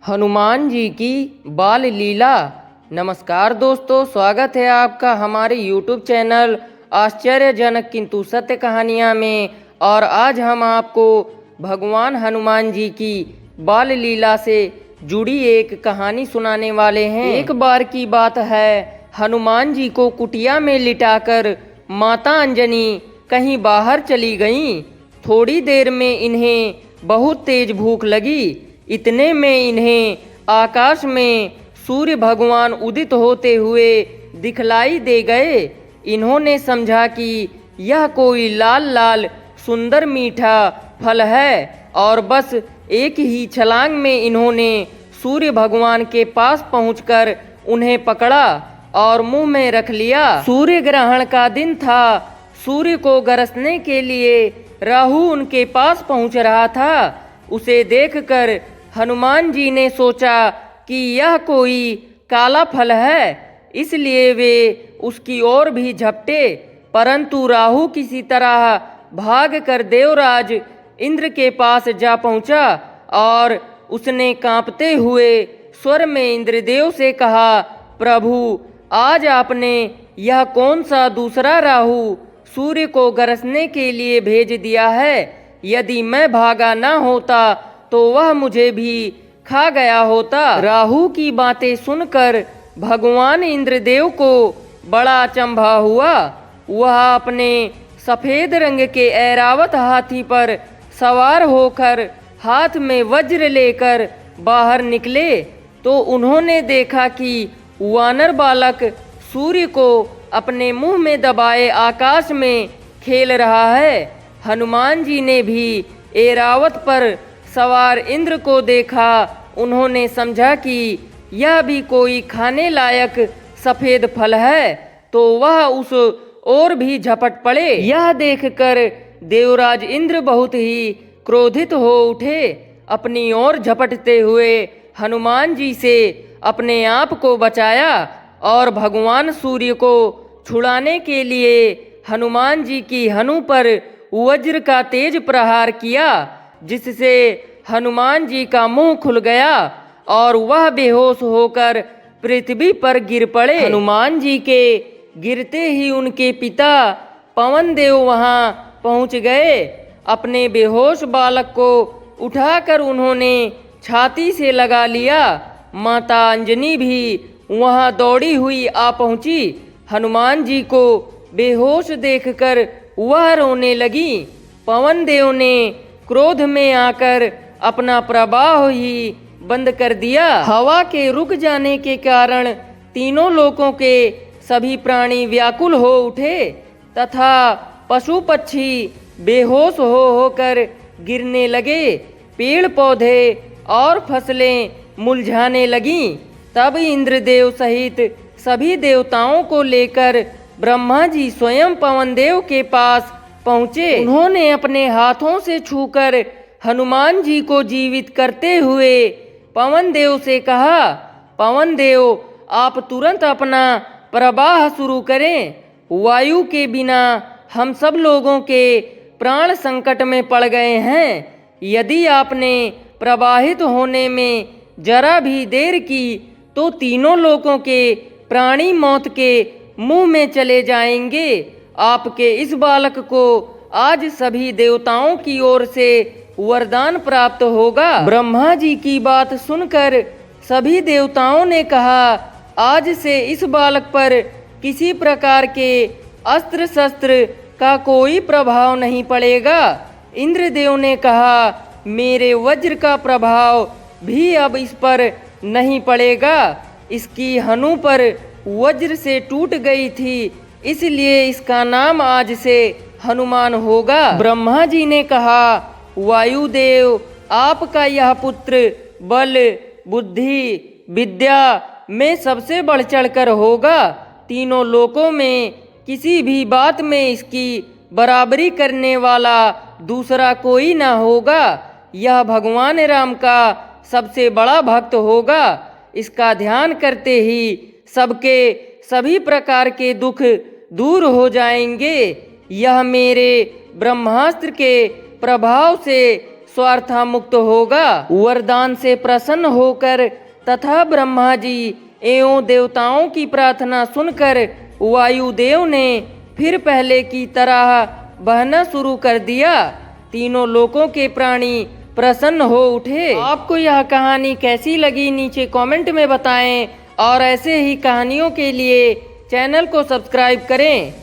हनुमान जी की बाल लीला। नमस्कार दोस्तों, स्वागत है आपका हमारे YouTube चैनल आश्चर्यजनक किंतु सत्य कहानियाँ में। और आज हम आपको भगवान हनुमान जी की बाल लीला से जुड़ी एक कहानी सुनाने वाले हैं। एक बार की बात है, हनुमान जी को कुटिया में लिटाकर माता अंजनी कहीं बाहर चली गईं। थोड़ी देर में इन्हें बहुत तेज भूख लगी। इतने में इन्हें आकाश में सूर्य भगवान उदित होते हुए दिखलाई दे गए। इन्होंने समझा कि यह कोई लाल लाल सुंदर मीठा फल है और बस एक ही छलांग में इन्होंने सूर्य भगवान के पास पहुंचकर उन्हें पकड़ा और मुंह में रख लिया। सूर्य ग्रहण का दिन था। सूर्य को गरसने के लिए राहु उनके पास पहुंच रहा था। उसे देखकर हनुमान जी ने सोचा कि यह कोई काला फल है, इसलिए वे उसकी ओर भी झपटे। परंतु राहु किसी तरह भागकर देवराज इंद्र के पास जा पहुंचा और उसने कांपते हुए स्वर में इंद्रदेव से कहा, प्रभु, आज आपने यह कौन सा दूसरा राहु सूर्य को गरसने के लिए भेज दिया है? यदि मैं भागा ना होता तो वह मुझे भी खा गया होता। राहु की बातें सुनकर भगवान इंद्रदेव को बड़ा अचंभा हुआ। वह अपने सफेद रंग के ऐरावत हाथी पर सवार होकर हाथ में वज्र लेकर बाहर निकले तो उन्होंने देखा कि वानर बालक सूर्य को अपने मुंह में दबाए आकाश में खेल रहा है। हनुमान जी ने भी ऐरावत पर सवार इंद्र को देखा। उन्होंने समझा कि यह भी कोई खाने लायक सफेद फल है, तो वह उस ओर भी झपट पड़े। यह देखकर देवराज इंद्र बहुत ही क्रोधित हो उठे। अपनी ओर झपटते हुए हनुमान जी से अपने आप को बचाया और भगवान सूर्य को छुड़ाने के लिए हनुमान जी की हनु पर वज्र का तेज प्रहार किया, जिससे हनुमान जी का मुंह खुल गया और वह बेहोश होकर पृथ्वी पर गिर पड़े। हनुमान जी के गिरते ही उनके पिता पवन देव वहां पहुंच गए। अपने बेहोश बालक को उठाकर उन्होंने छाती से लगा लिया। माता अंजनी भी वहां दौड़ी हुई आ पहुंची। हनुमान जी को बेहोश देखकर वह रोने लगी। पवन देव ने क्रोध में आकर अपना प्रवाह ही बंद कर दिया। हवा के रुक जाने के कारण तीनों लोकों के सभी प्राणी व्याकुल हो उठे तथा पशु पक्षी बेहोश हो होकर गिरने लगे। पेड़ पौधे और फसलें मुरझाने लगीं। तब इंद्रदेव सहित सभी देवताओं को लेकर ब्रह्मा जी स्वयं पवन देव के पास पहुँचे। उन्होंने अपने हाथों से छूकर हनुमान जी को जीवित करते हुए पवन देव से कहा, पवन देव, आप तुरंत अपना प्रवाह शुरू करें। वायु के बिना हम सब लोगों के प्राण संकट में पड़ गए हैं। यदि आपने प्रवाहित होने में जरा भी देर की तो तीनों लोगों के प्राणी मौत के मुंह में चले जाएंगे। आपके इस बालक को आज सभी देवताओं की ओर से वरदान प्राप्त होगा। ब्रह्मा जी की बात सुनकर सभी देवताओं ने कहा, आज से इस बालक पर किसी प्रकार के अस्त्र शस्त्र का कोई प्रभाव नहीं पड़ेगा। इंद्रदेव ने कहा, मेरे वज्र का प्रभाव भी अब इस पर नहीं पड़ेगा। इसकी हनु पर वज्र से टूट गई थी, इसलिए इसका नाम आज से हनुमान होगा। ब्रह्मा जी ने कहा, वायुदेव, आपका यह पुत्र बल, बुद्धि, विद्या में सबसे बढ़ चढ़कर होगा। तीनों लोकों में किसी भी बात में इसकी बराबरी करने वाला दूसरा कोई ना होगा। यह भगवान राम का सबसे बड़ा भक्त होगा। इसका ध्यान करते ही सबके सभी प्रकार के दुख दूर हो जाएंगे। यह मेरे ब्रह्मास्त्र के प्रभाव से स्वार्था मुक्त होगा। वरदान से प्रसन्न होकर तथा ब्रह्मा जी एवं देवताओं की प्रार्थना सुनकर वायुदेव ने फिर पहले की तरह बहना शुरू कर दिया। तीनों लोकों के प्राणी प्रसन्न हो उठे। आपको यह कहानी कैसी लगी नीचे कमेंट में बताएं और ऐसे ही कहानियों के लिए चैनल को सब्सक्राइब करें।